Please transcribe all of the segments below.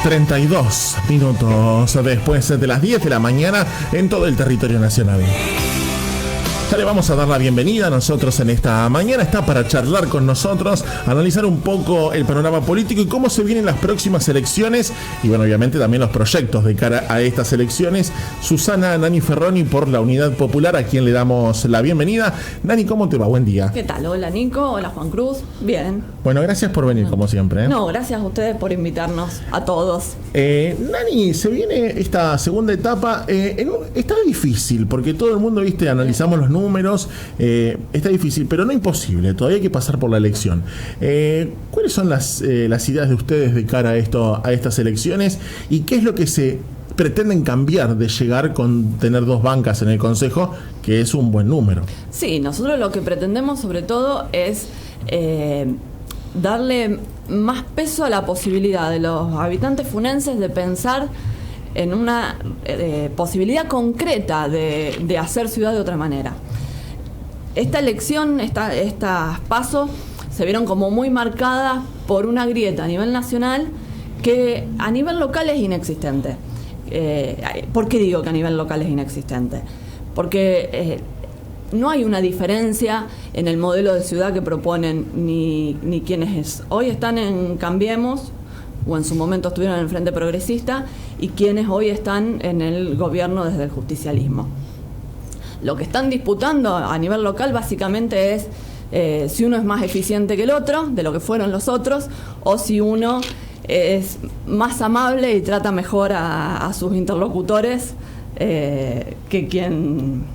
32 minutos después de las 10 de la mañana en todo el territorio nacional. Ya le vamos a dar la bienvenida. Nosotros en esta mañana está para charlar con nosotros, analizar un poco el panorama político y cómo se vienen las próximas elecciones y bueno, obviamente también los proyectos de cara a estas elecciones. Susana Nani Ferroni por la Unidad Popular, a quien le damos la bienvenida. Nani, ¿cómo te va? Buen día. ¿Qué tal? Hola Nico, hola Juan Cruz. Bien. Bueno, gracias por venir como siempre. No, gracias a ustedes por invitarnos a todos. Nani, se viene esta segunda etapa. Está difícil porque todo el mundo, viste, analizamos los números, está difícil, pero no imposible. Todavía hay que pasar por la elección. ¿Cuáles son las ideas de ustedes de cara a estas elecciones y qué es lo que se pretenden cambiar de llegar con tener 2 bancas en el Consejo, que es un buen número? Sí, nosotros lo que pretendemos sobre todo es darle más peso a la posibilidad de los habitantes funenses de pensar en una posibilidad concreta de hacer ciudad de otra manera. Esta elección, estas pasos, se vieron como muy marcadas por una grieta a nivel nacional que a nivel local es inexistente. ¿Por qué digo que a nivel local es inexistente? Porque no hay una diferencia en el modelo de ciudad que proponen ni quienes hoy están en Cambiemos o en su momento estuvieron en el Frente Progresista y quienes hoy están en el gobierno desde el justicialismo. Lo que están disputando a nivel local básicamente es si uno es más eficiente que el otro, de lo que fueron los otros, o si uno es más amable y trata mejor a sus interlocutores que quien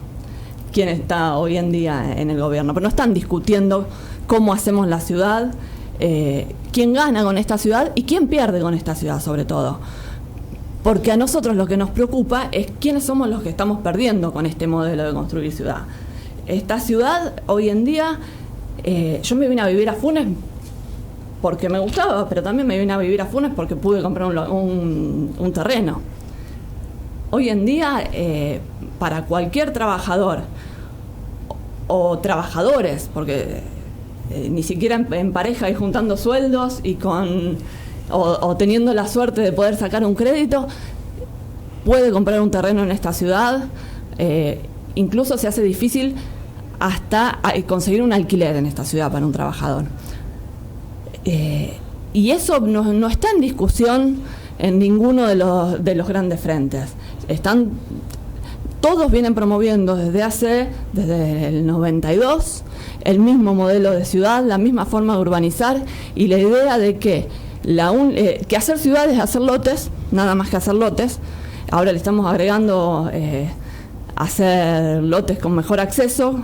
está hoy en día en el gobierno. Pero no están discutiendo cómo hacemos la ciudad, quién gana con esta ciudad y quién pierde con esta ciudad sobre todo. Porque a nosotros lo que nos preocupa es quiénes somos los que estamos perdiendo con este modelo de construir ciudad. Esta ciudad, hoy en día, yo me vine a vivir a Funes porque me gustaba, pero también me vine a vivir a Funes porque pude comprar un terreno. Hoy en día, para cualquier trabajador o trabajadores, porque ni siquiera en pareja y juntando sueldos y o teniendo la suerte de poder sacar un crédito, puede comprar un terreno en esta ciudad. Incluso se hace difícil hasta conseguir un alquiler en esta ciudad para un trabajador. Y eso no está en discusión en ninguno de los grandes frentes. Todos vienen promoviendo desde el 92 el mismo modelo de ciudad, la misma forma de urbanizar y la idea de que hacer ciudades es hacer lotes, nada más que hacer lotes. Ahora le estamos agregando hacer lotes con mejor acceso,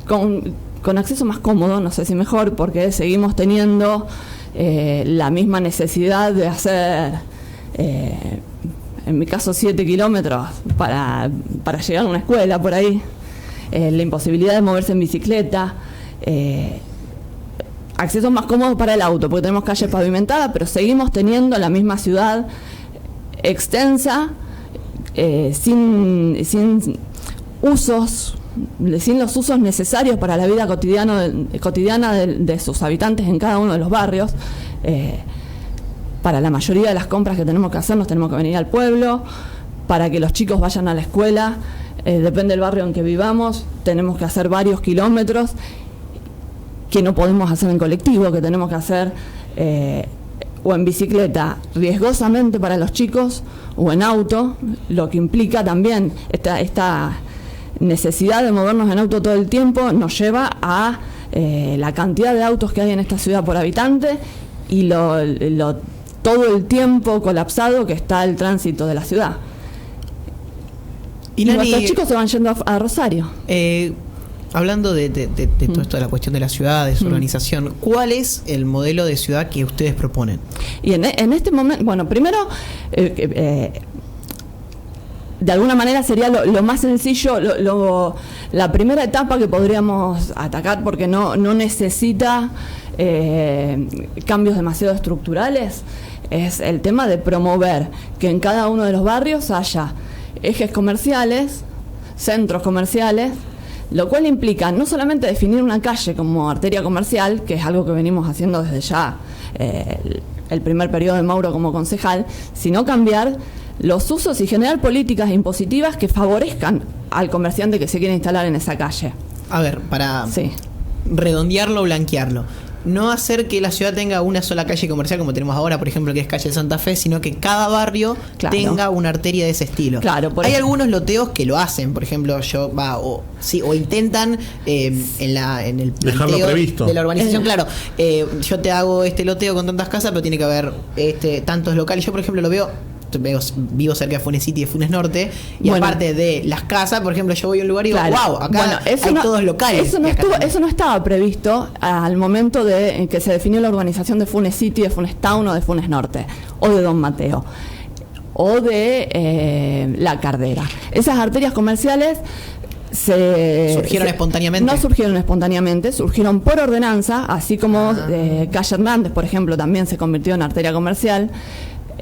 con acceso más cómodo, no sé si mejor, porque seguimos teniendo la misma necesidad de hacer, en mi caso, 7 kilómetros para llegar a una escuela por ahí, la imposibilidad de moverse en bicicleta, acceso más cómodo para el auto, porque tenemos calles pavimentadas, pero seguimos teniendo la misma ciudad extensa, sin los usos necesarios para la vida cotidiana de sus habitantes en cada uno de los barrios. Para la mayoría de las compras que tenemos que hacer nos tenemos que venir al pueblo, para que los chicos vayan a la escuela, depende del barrio en que vivamos, tenemos que hacer varios kilómetros que no podemos hacer en colectivo, que tenemos que hacer o en bicicleta, riesgosamente para los chicos, o en auto, lo que implica también esta necesidad de movernos en auto todo el tiempo nos lleva a la cantidad de autos que hay en esta ciudad por habitante y todo el tiempo colapsado que está el tránsito de la ciudad. Y nuestros chicos se van yendo a Rosario. Hablando de todo esto de la cuestión de la ciudad, de su organización, ¿cuál es el modelo de ciudad que ustedes proponen? Y en este momento, bueno, primero, de alguna manera sería lo más sencillo, la primera etapa que podríamos atacar, porque no necesita cambios demasiado estructurales, es el tema de promover que en cada uno de los barrios haya ejes comerciales, centros comerciales, lo cual implica no solamente definir una calle como arteria comercial, que es algo que venimos haciendo desde ya el primer periodo de Mauro como concejal, sino cambiar los usos y generar políticas impositivas que favorezcan al comerciante que se quiere instalar en esa calle. A ver, para redondearlo o blanquearlo. No hacer que la ciudad tenga una sola calle comercial como tenemos ahora, por ejemplo, que es calle Santa Fe, sino que cada barrio tenga una arteria de ese estilo. Claro, hay algunos loteos que lo hacen, por ejemplo, o intentan en el planteo de la urbanización, claro, yo te hago este loteo con tantas casas, pero tiene que haber tantos locales. Yo, por ejemplo, vivo cerca de Funes City y de Funes Norte, y aparte de las casas, por ejemplo, yo voy a un lugar y digo, wow, acá hay todos locales. Eso no estaba previsto al momento de que se definió la urbanización de Funes City, de Funes Town o de Funes Norte, o de Don Mateo, o de La Cardera. Esas arterias comerciales surgieron espontáneamente. No surgieron espontáneamente, surgieron por ordenanza, así como Calle Hernández, por ejemplo, también se convirtió en arteria comercial.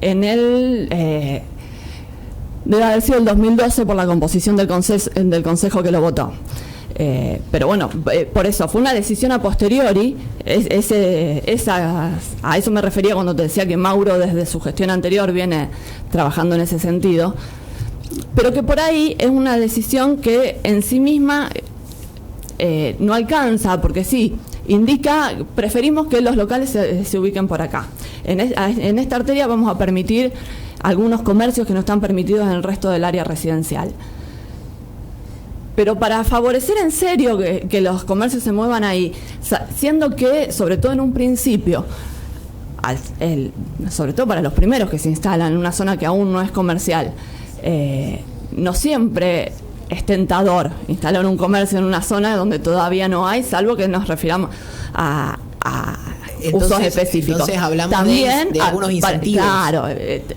En debe haber sido el 2012 por la composición del consejo que lo votó. Pero bueno, por eso fue una decisión a posteriori. A eso me refería cuando te decía que Mauro desde su gestión anterior viene trabajando en ese sentido, pero que por ahí es una decisión que en sí misma no alcanza, porque sí indica, preferimos que los locales se ubiquen por acá. En esta arteria vamos a permitir algunos comercios que no están permitidos en el resto del área residencial. Pero para favorecer en serio que los comercios se muevan ahí, siendo que, sobre todo en un principio, sobre todo para los primeros que se instalan en una zona que aún no es comercial, no siempre es tentador instalar un comercio en una zona donde todavía no hay, salvo que nos refiramos a usos específicos. Entonces hablamos también de algunos incentivos. Claro,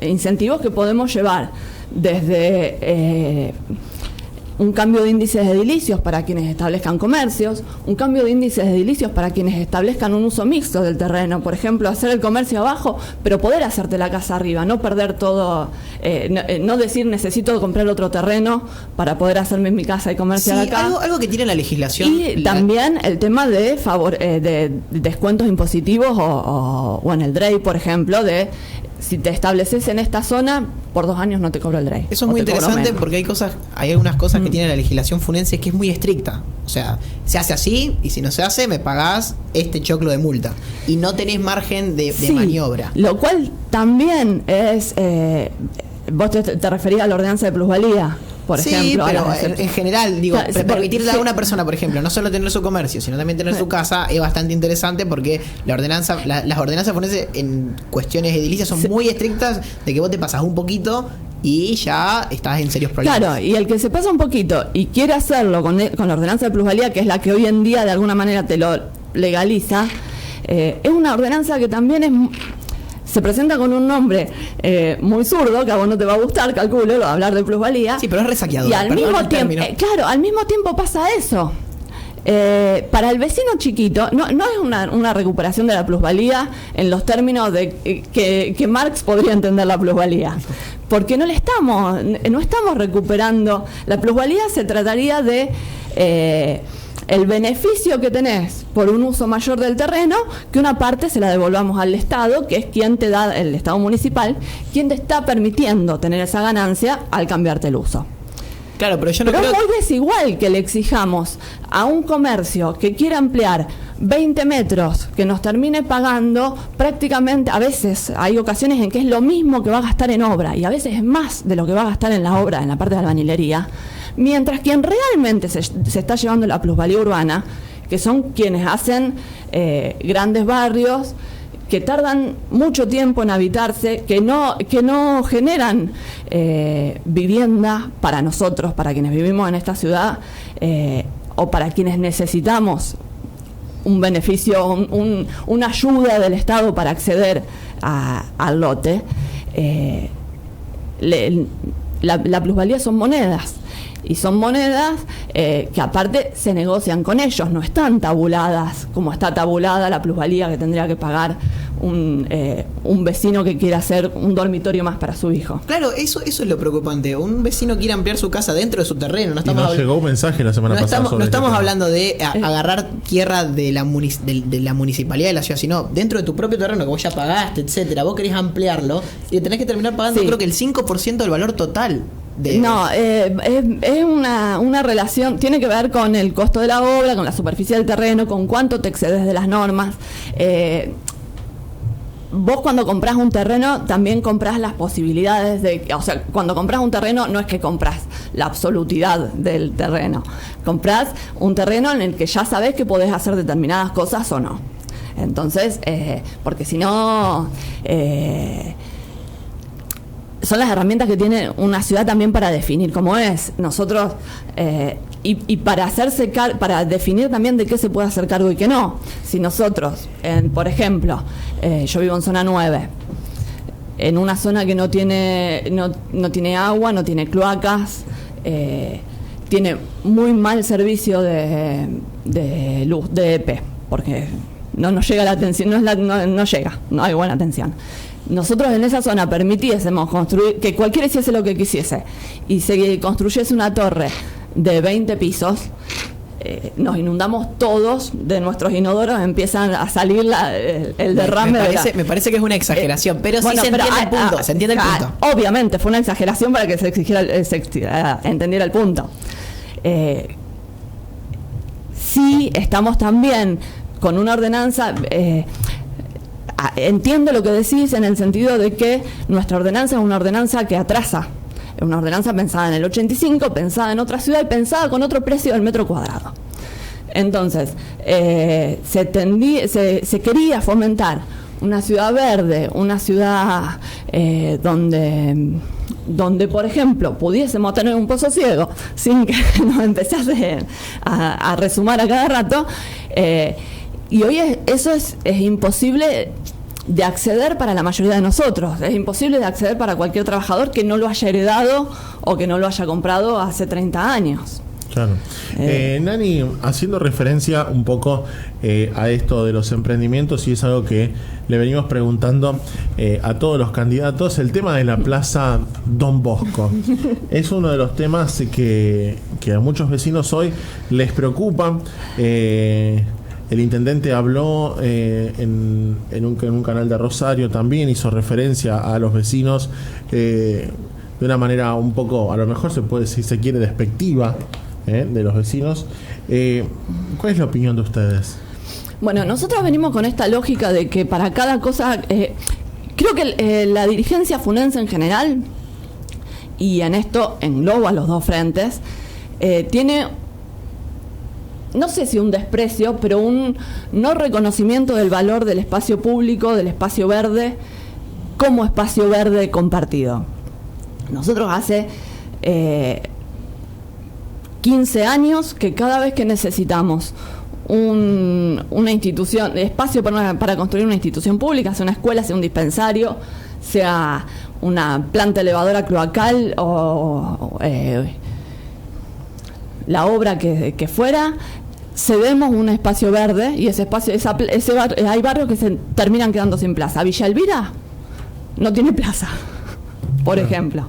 incentivos que podemos llevar desde un cambio de índices de edilicios para quienes establezcan comercios, un cambio de índices de edilicios para quienes establezcan un uso mixto del terreno, por ejemplo, hacer el comercio abajo, pero poder hacerte la casa arriba, no perder todo, no decir necesito comprar otro terreno para poder hacerme mi casa y comerciar acá. Algo que tiene la legislación. Y también el tema de descuentos impositivos o en el DREI, por ejemplo, de si te estableces en esta zona, por 2 años no te cobro el DREI. Eso es muy interesante porque hay algunas cosas que tiene la legislación funense que es muy estricta. O sea, se hace así y si no se hace me pagás este choclo de multa. Y no tenés margen de maniobra. Lo cual también es... vos te referías a la ordenanza de plusvalía, por ejemplo. Sí, pero en general, digo, permitirle a una persona, por ejemplo, no solo tener su comercio, sino también tener su casa, es bastante interesante porque las ordenanzas forenses en cuestiones edilicias son muy estrictas, de que vos te pasas un poquito y ya estás en serios problemas. Claro, y el que se pasa un poquito y quiere hacerlo con la ordenanza de plusvalía, que es la que hoy en día de alguna manera te lo legaliza, es una ordenanza que también se presenta con un nombre muy zurdo, que a vos no te va a gustar, calculo, lo de hablar de plusvalía. Sí, pero es resaqueador. Y al mismo tiempo, al mismo tiempo pasa eso. Para el vecino chiquito, no es una recuperación de la plusvalía en los términos de que Marx podría entender la plusvalía. Porque no estamos recuperando. La plusvalía se trataría de el beneficio que tenés por un uso mayor del terreno, que una parte se la devolvamos al Estado, que es quien te da, el Estado municipal, quien te está permitiendo tener esa ganancia al cambiarte el uso. Claro, pero yo no creo... es muy desigual que le exijamos a un comercio que quiera ampliar 20 metros, que nos termine pagando prácticamente, a veces hay ocasiones en que es lo mismo que va a gastar en obra, y a veces es más de lo que va a gastar en la obra, en la parte de albañilería, mientras quien realmente se está llevando la plusvalía urbana, que son quienes hacen grandes barrios, que tardan mucho tiempo en habitarse, que no generan vivienda para nosotros, para quienes vivimos en esta ciudad, o para quienes necesitamos un beneficio, una ayuda del Estado para acceder al lote. La plusvalía son monedas. Y son monedas que aparte se negocian con ellos, no están tabuladas como está tabulada la plusvalía que tendría que pagar un vecino que quiera hacer un dormitorio más para su hijo. Claro, eso es lo preocupante. Un vecino quiere ampliar su casa dentro de su terreno. Llegó un mensaje la semana pasada. No estamos hablando de agarrar tierra de la municipalidad de la ciudad, sino dentro de tu propio terreno que vos ya pagaste, etcétera. Vos querés ampliarlo y tenés que terminar pagando, creo que el 5% del valor total. No, es una relación, tiene que ver con el costo de la obra, con la superficie del terreno, con cuánto te excedes de las normas. Vos cuando comprás un terreno también comprás las posibilidades o sea, cuando comprás un terreno no es que comprás la absolutidad del terreno, comprás un terreno en el que ya sabés que podés hacer determinadas cosas o no. Entonces, porque si no, son las herramientas que tiene una ciudad también para definir cómo es. Nosotros, y para para definir también de qué se puede hacer cargo y qué no. Si nosotros, por ejemplo, yo vivo en zona 9, en una zona que no tiene agua, no tiene cloacas, tiene muy mal servicio de luz, de EP, porque no nos llega la atención, no llega, no hay buena atención. Nosotros en esa zona permitiésemos construir, que cualquiera hiciese lo que quisiese, y se construyese una torre de 20 pisos, nos inundamos todos de nuestros inodoros, empiezan a salir el derrame. Me parece que es una exageración, pero sí se entiende el punto. Obviamente fue una exageración para que se entendiera el punto. Sí, estamos también con una ordenanza. Entiendo lo que decís en el sentido de que nuestra ordenanza es una ordenanza que atrasa. Es una ordenanza pensada en el 85, pensada en otra ciudad y pensada con otro precio del metro cuadrado. Entonces, se quería fomentar una ciudad verde, una ciudad donde, por ejemplo, pudiésemos tener un pozo ciego sin que nos empezase a resumar a cada rato. Y hoy eso es imposible de acceder para la mayoría de nosotros. Es imposible de acceder para cualquier trabajador que no lo haya heredado o que no lo haya comprado hace 30 años. Claro. Nani, haciendo referencia un poco a esto de los emprendimientos, y es algo que le venimos preguntando a todos los candidatos, el tema de la Plaza Don Bosco es uno de los temas que a muchos vecinos hoy les preocupa. El intendente habló en un canal de Rosario, también hizo referencia a los vecinos de una manera un poco, a lo mejor se puede decir, se quiere, despectiva de los vecinos. ¿Cuál es la opinión de ustedes? Bueno, nosotros venimos con esta lógica de que para cada cosa, creo que la dirigencia funense en general, y en esto engloba los dos frentes, tiene, no sé si un desprecio, pero un no reconocimiento del valor del espacio público, del espacio verde, como espacio verde compartido. Nosotros hace 15 años que cada vez que necesitamos una institución, espacio para construir una institución pública, sea una escuela, sea un dispensario, sea una planta elevadora cloacal o la obra que fuera, cedemos un espacio verde, y ese espacio, hay barrios que se terminan quedando sin plaza. Villa Elvira no tiene plaza, por ejemplo.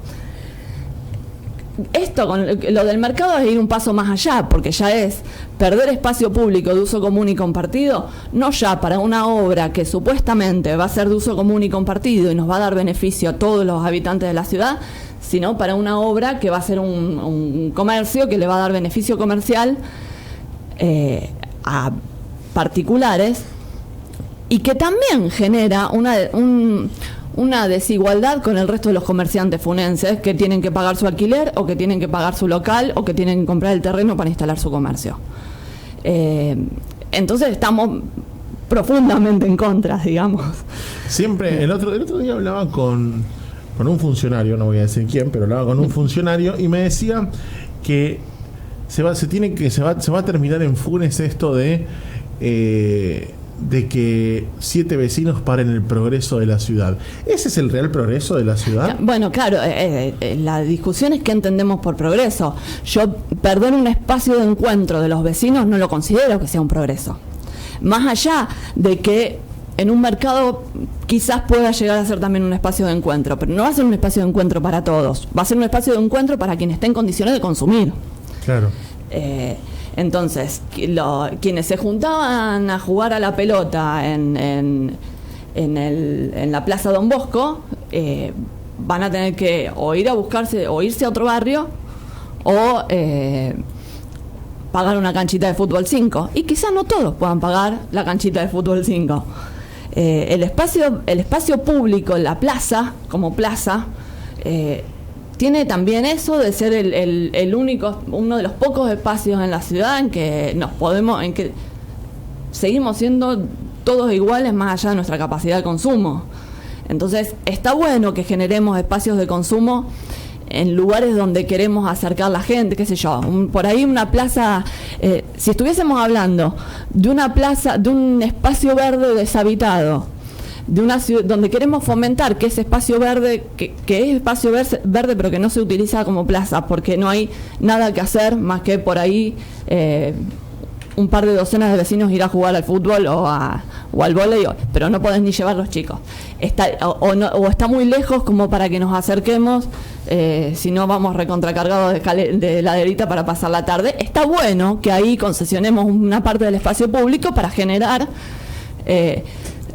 Esto con lo del mercado es ir un paso más allá, porque ya es perder espacio público de uso común y compartido, no ya para una obra que supuestamente va a ser de uso común y compartido y nos va a dar beneficio a todos los habitantes de la ciudad, sino para una obra que va a ser un comercio que le va a dar beneficio comercial a particulares, y que también genera una desigualdad con el resto de los comerciantes funenses que tienen que pagar su alquiler, o que tienen que pagar su local, o que tienen que comprar el terreno para instalar su comercio. Entonces estamos profundamente en contra, digamos. Siempre, el otro día hablaba con un funcionario, no voy a decir quién, pero hablaba con un funcionario y me decía que se va a terminar en Funes esto de de que 7 vecinos paren el progreso de la ciudad. ¿Ese es el real progreso de la ciudad? Bueno, claro, la discusión es qué entendemos por progreso. Yo perder un espacio de encuentro de los vecinos no lo considero que sea un progreso. Más allá de que en un mercado quizás pueda llegar a ser también un espacio de encuentro, pero no va a ser un espacio de encuentro para todos, va a ser un espacio de encuentro para quien esté en condiciones de consumir. Claro. Entonces, quienes se juntaban a jugar a la pelota en la Plaza Don Bosco, van a tener que o ir a buscarse o irse a otro barrio o pagar una canchita de fútbol 5. Y quizás no todos puedan pagar la canchita de fútbol 5. El espacio público, la plaza, como plaza, tiene también eso de ser el único, uno de los pocos espacios en la ciudad en que en que seguimos siendo todos iguales más allá de nuestra capacidad de consumo. Entonces, está bueno que generemos espacios de consumo en lugares donde queremos acercar la gente, qué sé yo, por ahí una plaza, si estuviésemos hablando de una plaza, de un espacio verde deshabitado, de una ciudad donde queremos fomentar que ese espacio verde, que es espacio verde pero que no se utiliza como plaza, porque no hay nada que hacer más que por ahí un par de docenas de vecinos ir a jugar al fútbol o al vóley, pero no podés ni llevar los chicos. O está muy lejos como para que nos acerquemos, si no vamos recontracargados de laderita para pasar la tarde. Está bueno que ahí concesionemos una parte del espacio público para generar,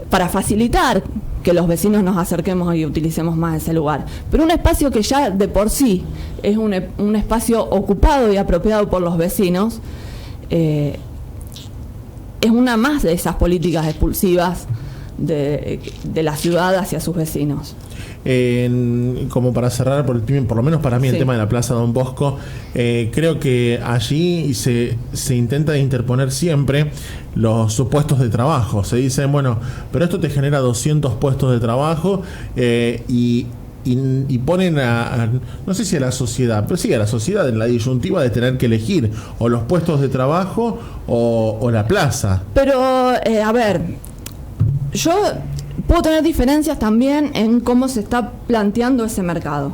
para facilitar que los vecinos nos acerquemos y utilicemos más ese lugar. Pero un espacio que ya de por sí es un espacio ocupado y apropiado por los vecinos, es una más de esas políticas expulsivas de la ciudad hacia sus vecinos. Como para cerrar, por lo menos para mí, sí, el tema de la Plaza Don Bosco, creo que allí se intenta interponer siempre los puestos de trabajo. Se dice, bueno, pero esto te genera 200 puestos de trabajo, y ponen no sé si a la sociedad, pero sí a la sociedad en la disyuntiva de tener que elegir o los puestos de trabajo o la plaza. Pero, a ver, yo puedo tener diferencias también en cómo se está planteando ese mercado.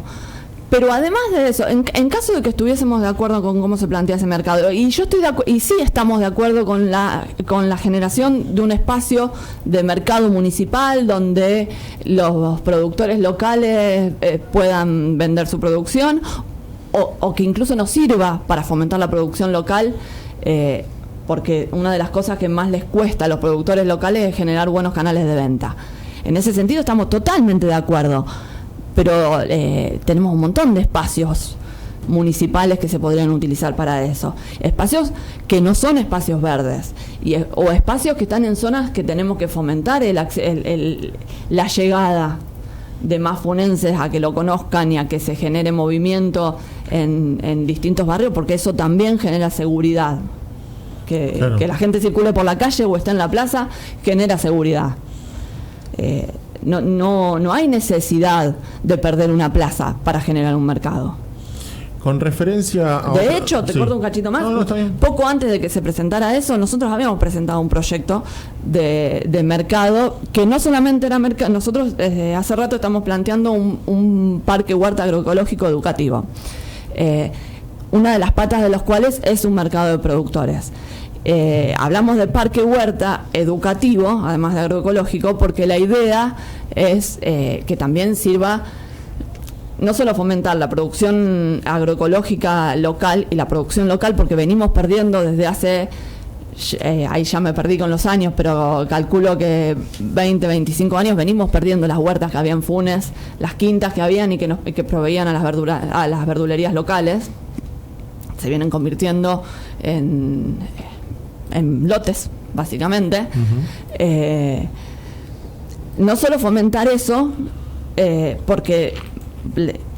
Pero además de eso, en caso de que estuviésemos de acuerdo con cómo se plantea ese mercado, y yo estoy y sí estamos de acuerdo con la generación de un espacio de mercado municipal donde los productores locales puedan vender su producción, o que incluso nos sirva para fomentar la producción local, porque una de las cosas que más les cuesta a los productores locales es generar buenos canales de venta. En ese sentido estamos totalmente de acuerdo. Pero tenemos un montón de espacios municipales que se podrían utilizar para eso. Espacios que no son espacios verdes, o espacios que están en zonas que tenemos que fomentar la llegada de más funenses a que lo conozcan y a que se genere movimiento en distintos barrios, porque eso también genera seguridad. Claro. Que la gente circule por la calle o esté en la plaza genera seguridad. No hay necesidad de perder una plaza para generar un mercado. Con referencia a... De hecho, te corto un cachito más. No, está bien. Poco antes de que se presentara eso, nosotros habíamos presentado un proyecto de mercado que no solamente era mercado. Nosotros desde hace rato estamos planteando un parque huerta agroecológico educativo. Una de las patas de los cuales es un mercado de productores. Hablamos de parque huerta educativo, además de agroecológico, porque la idea es que también sirva no solo fomentar la producción agroecológica local y la producción local, porque venimos perdiendo desde hace, ahí ya me perdí con los años, pero calculo que 20, 25 años venimos perdiendo las huertas que había en Funes, las quintas que habían y que proveían a las verdulerías locales. Se vienen convirtiendo en lotes, básicamente. Uh-huh. No solo fomentar eso, porque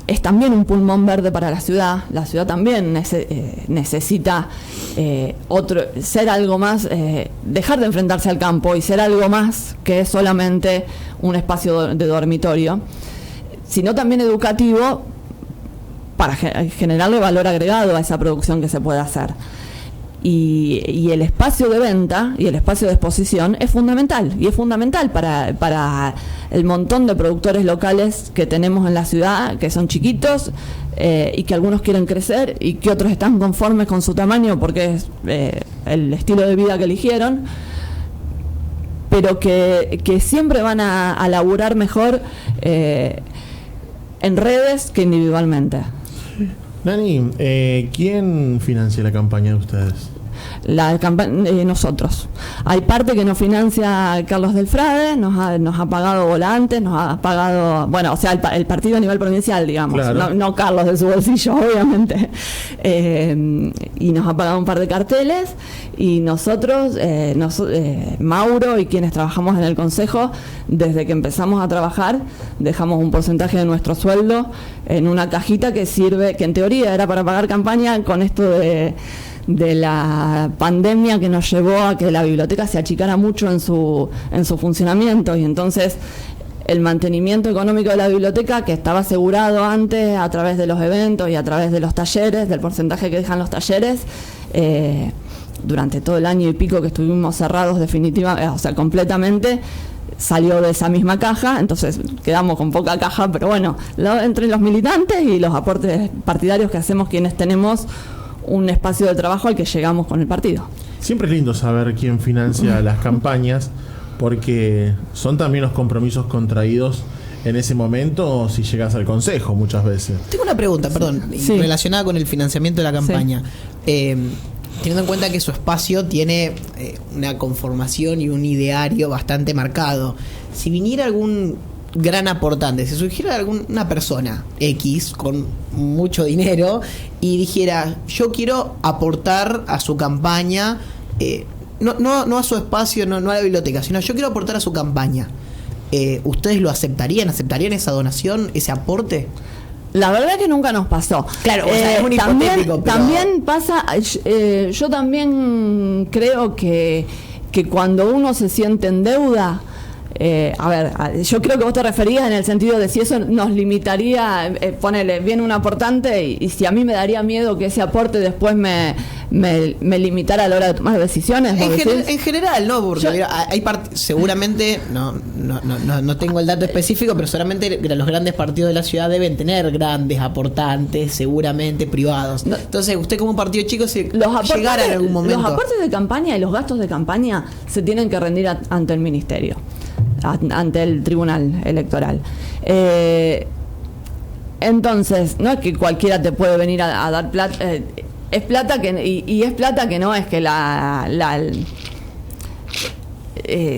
es también un pulmón verde para la ciudad también necesita ser algo más, dejar de enfrentarse al campo y ser algo más que solamente un espacio de dormitorio, sino también educativo para generarle valor agregado a esa producción que se puede hacer. Y el espacio de venta y el espacio de exposición es fundamental, y es fundamental para el montón de productores locales que tenemos en la ciudad, que son chiquitos y que algunos quieren crecer y que otros están conformes con su tamaño porque es el estilo de vida que eligieron, pero que siempre van a laburar mejor en redes que individualmente. Nani, ¿quién financia la campaña de ustedes? Nosotros. Hay parte que nos financia Carlos Delfrade, nos ha pagado volantes, nos ha pagado, bueno, o sea, el partido a nivel provincial, digamos, claro. no Carlos de su bolsillo, obviamente, y nos ha pagado un par de carteles, y nosotros, Mauro y quienes trabajamos en el consejo, desde que empezamos a trabajar, dejamos un porcentaje de nuestro sueldo en una cajita que sirve, que en teoría era para pagar campaña, con esto de la pandemia que nos llevó a que la biblioteca se achicara mucho en su funcionamiento, y entonces el mantenimiento económico de la biblioteca, que estaba asegurado antes a través de los eventos y a través de los talleres, del porcentaje que dejan los talleres, durante todo el año y pico que estuvimos cerrados definitivamente, o sea, completamente, salió de esa misma caja. Entonces quedamos con poca caja, pero bueno, entre los militantes y los aportes partidarios que hacemos quienes tenemos un espacio de trabajo al que llegamos con el partido. Siempre es lindo saber quién financia las campañas, porque son también los compromisos contraídos en ese momento si llegas al consejo muchas veces. Tengo una pregunta, perdón, relacionada con el financiamiento de la campaña. Sí. Teniendo en cuenta que su espacio tiene una conformación y un ideario bastante marcado, si viniera algún gran aportante, si surgiera alguna persona X con mucho dinero y dijera, yo quiero aportar a su campaña, no a su espacio, no a la biblioteca, sino yo quiero aportar a su campaña, ¿ustedes lo aceptarían esa donación, ese aporte? La verdad que nunca nos pasó. Claro, o sea, es un hipotético, pero también pasa, yo también creo que cuando uno se siente en deuda, yo creo que vos te referías en el sentido de si eso nos limitaría, ponele, viene un aportante y si a mí me daría miedo que ese aporte después me limitara a la hora de tomar decisiones. En general, no, porque hay seguramente, no tengo el dato específico, pero seguramente los grandes partidos de la ciudad deben tener grandes aportantes, seguramente privados. Entonces, usted como partido chico, llegara en algún momento. Los aportes de campaña y los gastos de campaña se tienen que rendir ante el ministerio, ante el tribunal electoral. Entonces, no es que cualquiera te puede venir a dar plata, es plata que y es plata que no es que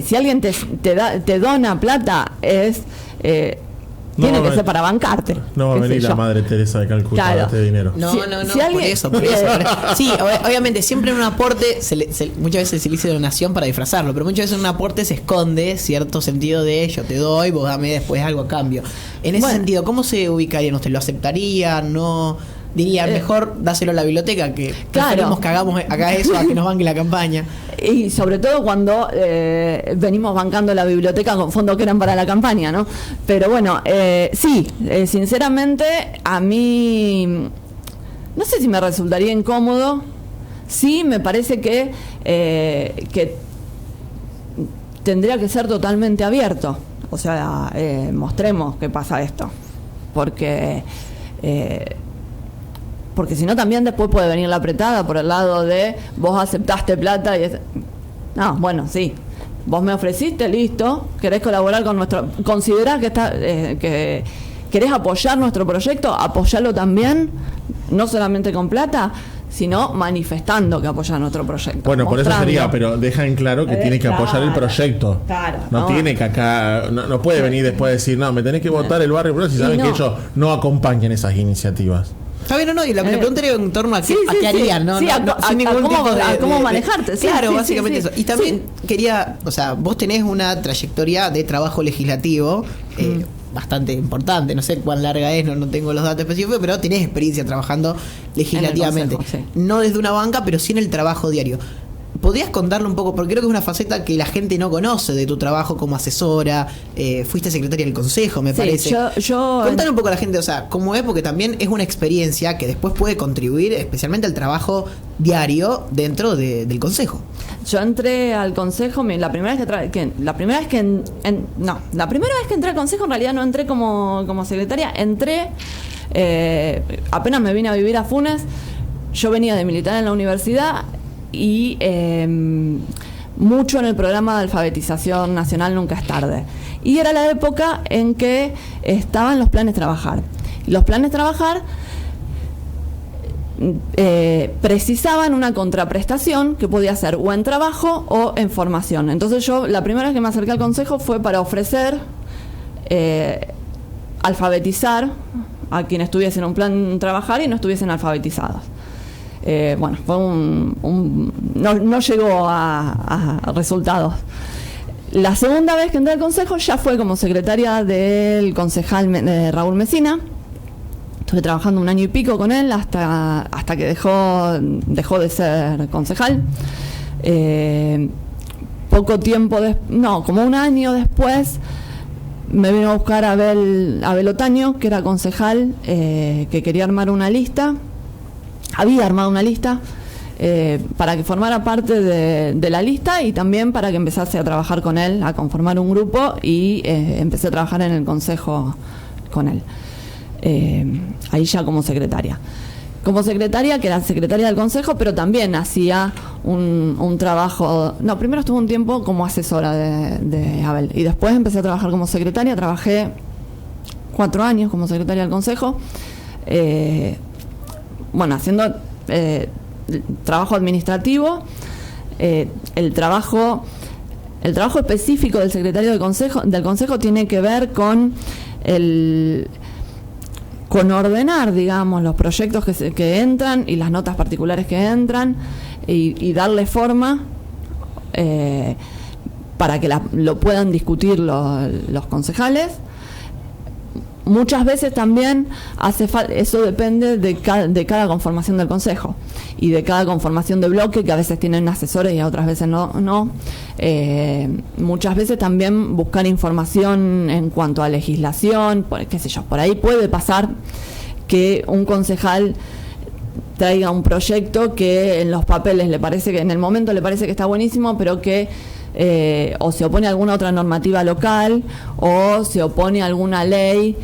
si alguien te dona plata es tiene que ser para bancarte. No va a venir la Madre Teresa de Calcuta a darte dinero. No, por eso. Sí, obviamente, siempre en un aporte, muchas veces se le dice donación para disfrazarlo, pero muchas veces en un aporte se esconde cierto sentido de yo te doy, vos dame después algo a cambio. En ese sentido, ¿cómo se ubicarían ustedes? ¿Lo aceptarían? ¿No? Dirían, mejor dáselo a la biblioteca, que preferimos que hagamos acá eso a que nos banque la campaña. Y sobre todo cuando venimos bancando la biblioteca con fondos que eran para la campaña, ¿no? Pero bueno, sinceramente a mí no sé si me resultaría incómodo. Sí, me parece que tendría que ser totalmente abierto. O sea, mostremos qué pasa esto, porque si no también después puede venir la apretada por el lado de vos aceptaste plata y no, bueno, sí, vos me ofreciste, listo, querés colaborar con considerás que querés apoyar nuestro proyecto, apoyarlo también, no solamente con plata, sino manifestando que apoya nuestro proyecto. Bueno, mostrando. Por eso sería, pero deja en claro que tiene que apoyar el proyecto. Claro. No tiene que acá, no puede venir después a decir, no, me tenés que votar el barrio, pero si saben que ellos no acompañan esas iniciativas. Está bien, y la pregunta era en torno a qué harían, ¿no? Sin ningún tipo de cómo manejarte. Claro, básicamente eso. Y también quería, vos tenés una trayectoria de trabajo legislativo bastante importante, no sé cuán larga es, no tengo los datos específicos, pero tenés experiencia trabajando legislativamente. Consejo, no desde una banca, pero sí en el trabajo diario. ¿podrías contarle un poco? Porque creo que es una faceta que la gente no conoce de tu trabajo como asesora. Fuiste secretaria del consejo, me parece. Contale un poco a la gente, o sea, cómo es, porque también es una experiencia que después puede contribuir especialmente al trabajo diario dentro del consejo. Yo entré al consejo, la primera vez que entré al consejo, en realidad no entré como secretaria, entré apenas me vine a vivir a Funes. Yo venía de militar en la universidad y mucho en el programa de alfabetización nacional Nunca es tarde. Y era la época en que estaban los planes Trabajar. Los planes Trabajar precisaban una contraprestación que podía ser o en trabajo o en formación. Entonces yo la primera vez que me acerqué al consejo fue para ofrecer alfabetizar a quienes estuviesen un plan Trabajar y no estuviesen alfabetizados. Bueno, fue no llegó a resultados. La segunda vez que entré al consejo ya fue como secretaria del concejal Raúl Mesina. Estuve trabajando 1 año y pico con él hasta que dejó de ser concejal. Poco tiempo como 1 año después me vino a buscar Abel Otaño, que era concejal, que quería armar una lista. Había armado una lista para que formara parte de la lista y también para que empezase a trabajar con él, a conformar un grupo, y empecé a trabajar en el consejo con él. Ahí ya como secretaria. Que era secretaria del consejo, pero también hacía un trabajo. No, primero estuve un tiempo como asesora de Abel y después empecé a trabajar como secretaria. Trabajé 4 años como secretaria del consejo. Haciendo trabajo administrativo. El trabajo específico del secretario del consejo tiene que ver con ordenar, digamos, los proyectos que entran y las notas particulares que entran y darle forma para que lo puedan discutir los concejales. Muchas veces también hace falta, eso depende de cada conformación del consejo y de cada conformación de bloque, que a veces tienen asesores y a otras veces no. Muchas veces también buscar información en cuanto a legislación, por ahí puede pasar que un concejal traiga un proyecto que en los papeles en el momento le parece que está buenísimo, pero que o se opone a alguna otra normativa local o se opone a alguna ley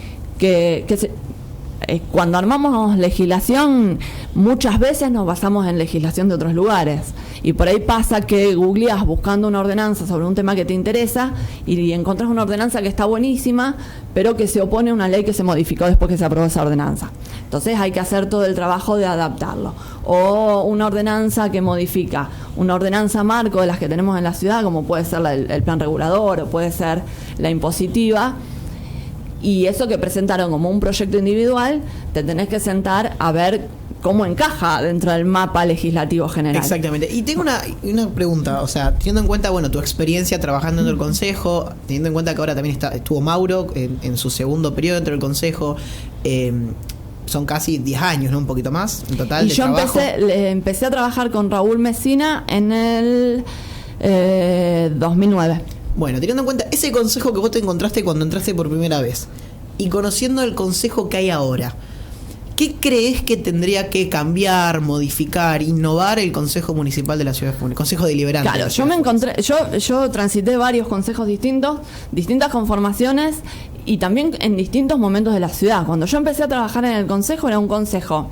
cuando armamos legislación muchas veces nos basamos en legislación de otros lugares y por ahí pasa que googleás buscando una ordenanza sobre un tema que te interesa y encontrás una ordenanza que está buenísima pero que se opone a una ley que se modificó después que se aprobó esa ordenanza. Entonces hay que hacer todo el trabajo de adaptarlo. O una ordenanza que modifica, una ordenanza marco de las que tenemos en la ciudad, como puede ser el plan regulador o puede ser la impositiva. Y eso que presentaron como un proyecto individual, te tenés que sentar a ver cómo encaja dentro del mapa legislativo general. Exactamente. Y tengo una pregunta, o sea, teniendo en cuenta, tu experiencia trabajando en el consejo, teniendo en cuenta que ahora también estuvo Mauro en su segundo periodo dentro del consejo, son casi 10 años, ¿no? Un poquito más en total y de yo trabajo. Empecé a trabajar con Raúl Mesina en el 2009. Bueno, teniendo en cuenta ese consejo que vos te encontraste cuando entraste por primera vez y conociendo el consejo que hay ahora, ¿qué crees que tendría que cambiar, modificar, innovar el Consejo Municipal de la Ciudad de Funes? Consejo Deliberante. Claro, yo transité varios consejos distintos, distintas conformaciones y también en distintos momentos de la ciudad. Cuando yo empecé a trabajar en el consejo era un consejo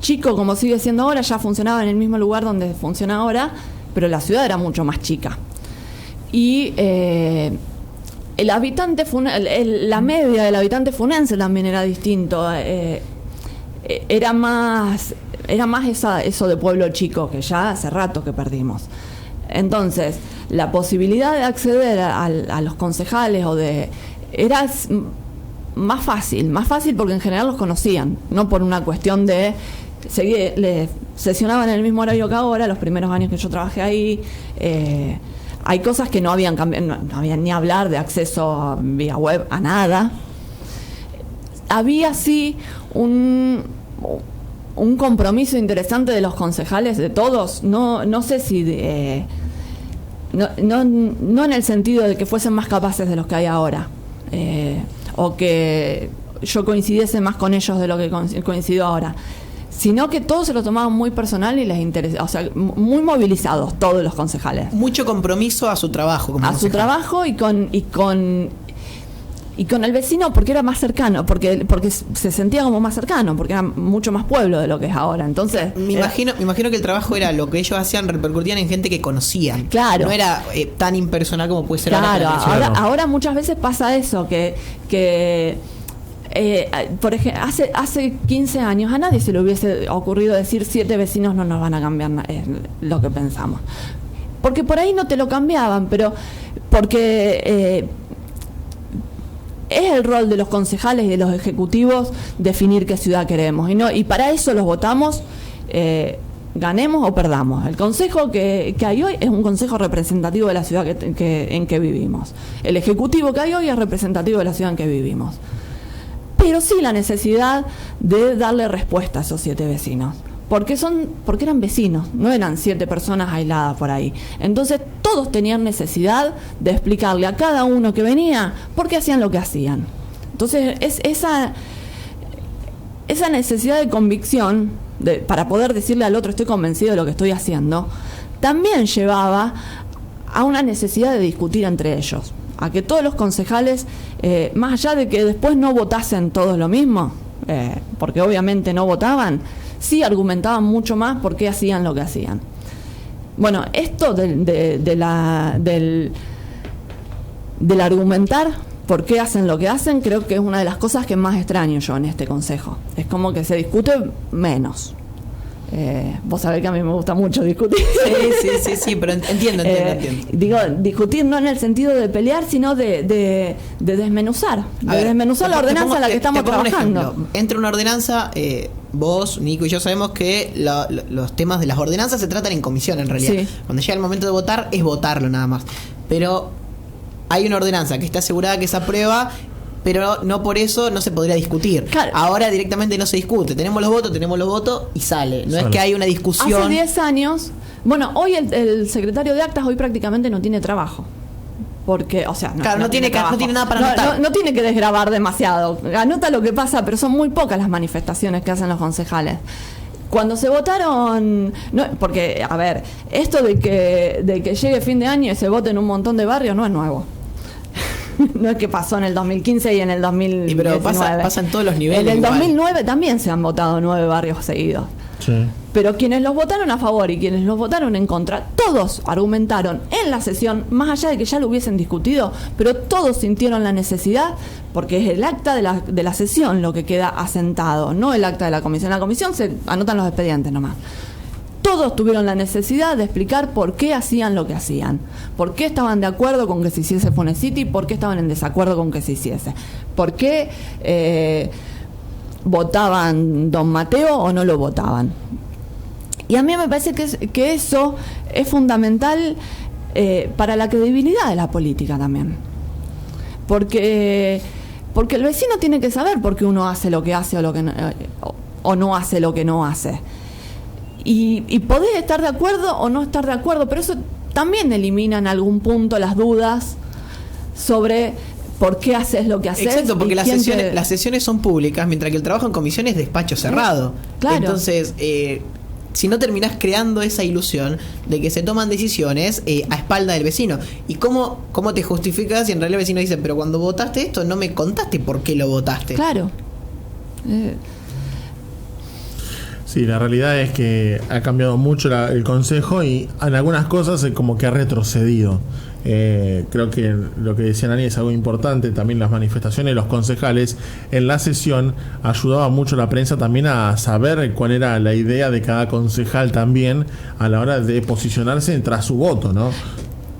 chico como sigue siendo ahora, ya funcionaba en el mismo lugar donde funciona ahora, pero la ciudad era mucho más chica. Y el habitante la media del habitante funense también era distinto. Era más eso de pueblo chico, que ya hace rato que perdimos. Entonces, la posibilidad de acceder a los concejales era más fácil porque en general los conocían, no por una cuestión de sesionaban en el mismo horario que ahora, los primeros años que yo trabajé ahí. Hay cosas que no habían cambiado, no habían ni hablar de acceso vía web a nada. Había sí un compromiso interesante de los concejales, de todos, no sé si no en el sentido de que fuesen más capaces de los que hay ahora, o que yo coincidiese más con ellos de lo que coincido ahora, sino que todos se lo tomaban muy personal y les interesaba, o sea, muy movilizados todos los concejales. Mucho compromiso a su trabajo. A su trabajo y con el vecino, porque era más cercano, porque se sentía como más cercano, porque era mucho más pueblo de lo que es ahora. Entonces me imagino que el trabajo era lo que ellos hacían, repercutían en gente que conocían. Claro. No era tan impersonal como puede ser ahora. Ahora muchas veces pasa eso, que por ejemplo, hace 15 años a nadie se le hubiese ocurrido decir 7 vecinos no nos van a cambiar lo que pensamos. Porque por ahí no te lo cambiaban, pero porque es el rol de los concejales y de los ejecutivos definir qué ciudad queremos. Y para eso los votamos, ganemos o perdamos. El consejo que hay hoy es un consejo representativo de la ciudad en que vivimos. El ejecutivo que hay hoy es representativo de la ciudad en que vivimos. Pero sí la necesidad de darle respuesta a esos 7 vecinos. Porque eran vecinos, no eran 7 personas aisladas por ahí. Entonces todos tenían necesidad de explicarle a cada uno que venía por qué hacían lo que hacían. Entonces esa necesidad de convicción para poder decirle al otro estoy convencido de lo que estoy haciendo, también llevaba a una necesidad de discutir entre ellos. A que todos los concejales, más allá de que después no votasen todos lo mismo, porque obviamente no votaban, sí argumentaban mucho más por qué hacían lo que hacían. Bueno, esto del argumentar por qué hacen lo que hacen, creo que es una de las cosas que más extraño yo en este consejo. Es como que se discute menos. Vos sabés que a mí me gusta mucho discutir. Sí, pero entiendo. Digo, discutir no en el sentido de pelear, sino de desmenuzar. Desmenuzar la ordenanza en la que estamos trabajando. Entre una ordenanza, vos, Nico y yo sabemos que los temas de las ordenanzas se tratan en comisión, en realidad. Sí. Cuando llega el momento de votar, es votarlo nada más. Pero hay una ordenanza que está asegurada que se aprueba, pero no por eso no se podría discutir. Claro. Ahora directamente no se discute. Tenemos los votos y sale. No es que hay una discusión. Hace 10 años... Bueno, hoy el secretario de actas hoy prácticamente no tiene trabajo. Porque, o sea... No tiene nada para anotar. No tiene que desgravar demasiado. Anota lo que pasa, pero son muy pocas las manifestaciones que hacen los concejales. Cuando se votaron... porque, a ver, esto de que llegue fin de año y se vote en un montón de barrios no es nuevo. No es que pasó en el 2015 y en el 2019. Pero pasa en todos los niveles. En el 2009 también se han votado 9 barrios seguidos. Sí. Pero quienes los votaron a favor y quienes los votaron en contra, todos argumentaron en la sesión, más allá de que ya lo hubiesen discutido, pero todos sintieron la necesidad, porque es el acta de la sesión lo que queda asentado, no el acta de la comisión. En la comisión se anotan los expedientes nomás. Todos tuvieron la necesidad de explicar por qué hacían lo que hacían, por qué estaban de acuerdo con que se hiciese Fonecity, por qué estaban en desacuerdo con que se hiciese, por qué votaban Don Mateo o no lo votaban. Y a mí me parece que eso es fundamental para la credibilidad de la política también, porque el vecino tiene que saber por qué uno hace lo que hace o no hace lo que no hace. Y podés estar de acuerdo o no estar de acuerdo, pero eso también elimina en algún punto las dudas sobre por qué haces lo que haces. Exacto, porque las sesiones son públicas, mientras que el trabajo en comisión es despacho cerrado. Claro. Entonces, si no terminás creando esa ilusión de que se toman decisiones a espalda del vecino. ¿Y cómo te justificas si en realidad el vecino dice, pero cuando votaste esto no me contaste por qué lo votaste? Claro. Sí, la realidad es que ha cambiado mucho el consejo y en algunas cosas como que ha retrocedido. Creo que lo que decía Nani es algo importante. También las manifestaciones de los concejales en la sesión ayudaba mucho a la prensa también a saber cuál era la idea de cada concejal también a la hora de posicionarse tras su voto, ¿no?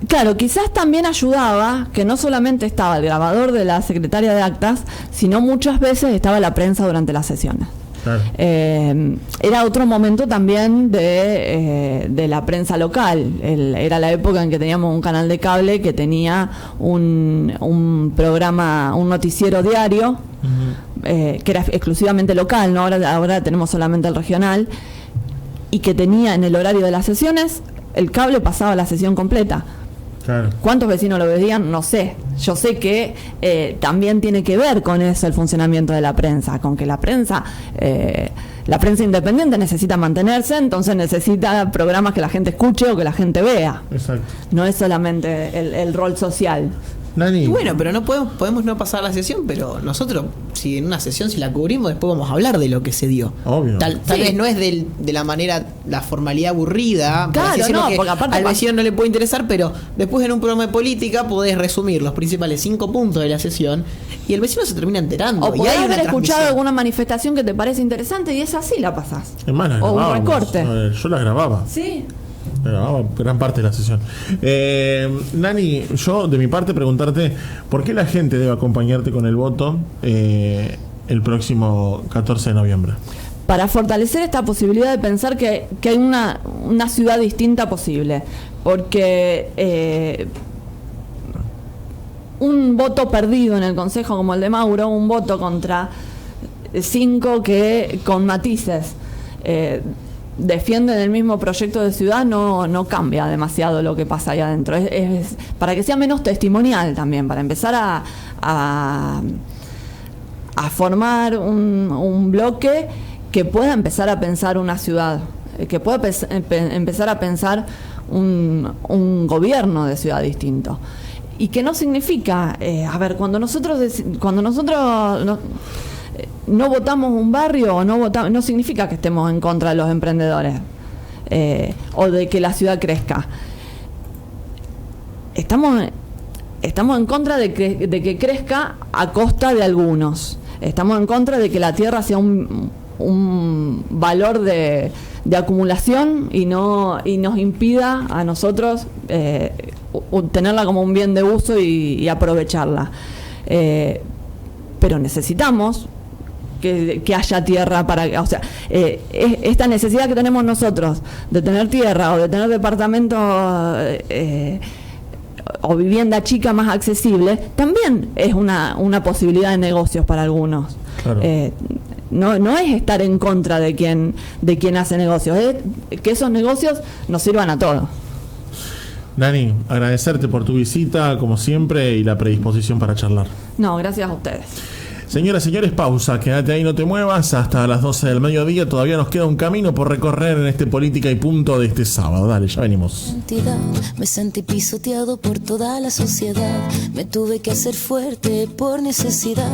Claro, quizás también ayudaba que no solamente estaba el grabador de la secretaria de actas, sino muchas veces estaba la prensa durante las sesiones. Claro. Era otro momento también de la prensa local. Era la época en que teníamos un canal de cable que tenía un programa, un noticiero diario, que era exclusivamente local, ¿no? Ahora tenemos solamente el regional, y que tenía en el horario de las sesiones, el cable pasaba la sesión completa. Claro. ¿Cuántos vecinos lo veían? No sé. Yo sé que también tiene que ver con eso el funcionamiento de la prensa, con que la prensa independiente necesita mantenerse, entonces necesita programas que la gente escuche o que la gente vea. Exacto. No es solamente el rol social. Nani. Bueno, pero no podemos no pasar la sesión, pero nosotros, si en una sesión si la cubrimos, después vamos a hablar de lo que se dio. Obvio. Tal vez no es de la manera, la formalidad aburrida. Claro, no, porque aparte al vecino no le puede interesar, pero después en un programa de política podés resumir los principales 5 puntos de la sesión y el vecino se termina enterando. O podés haber escuchado alguna manifestación que te parece interesante y esa sí la pasás. Es más, la o un grabábamos. recorte. Yo la grababa. Sí. Gran parte de la sesión. Nani, yo de mi parte preguntarte ¿por qué la gente debe acompañarte con el voto el próximo 14 de noviembre? Para fortalecer esta posibilidad de pensar que hay una ciudad distinta posible, porque un voto perdido en el Consejo como el de Mauro, un voto contra 5 que con matices defienden el mismo proyecto de ciudad, no cambia demasiado lo que pasa ahí adentro. Es para que sea menos testimonial también, para empezar a formar un bloque que pueda empezar a pensar una ciudad, que pueda empezar a pensar un gobierno de ciudad distinto. Y que no significa, cuando nosotros no votamos un barrio o no significa que estemos en contra de los emprendedores o de que la ciudad crezca. Estamos en contra de que crezca a costa de algunos. Estamos en contra de que la tierra sea un valor de acumulación y nos impida a nosotros tenerla como un bien de uso y aprovecharla. Pero necesitamos que haya tierra esta necesidad que tenemos nosotros de tener tierra o de tener departamentos o vivienda chica más accesible, también es una posibilidad de negocios para algunos. Claro. No es estar en contra de quien hace negocios, es que esos negocios nos sirvan a todos. Nani, agradecerte por tu visita, como siempre, y la predisposición para charlar. No, gracias a ustedes. Señoras y señores, pausa, quédate ahí, no te muevas, hasta las 12 del mediodía, todavía nos queda un camino por recorrer en este Política y Punto de este sábado. Dale, ya venimos. Me sentí pisoteado por toda la sociedad, me tuve que hacer fuerte por necesidad.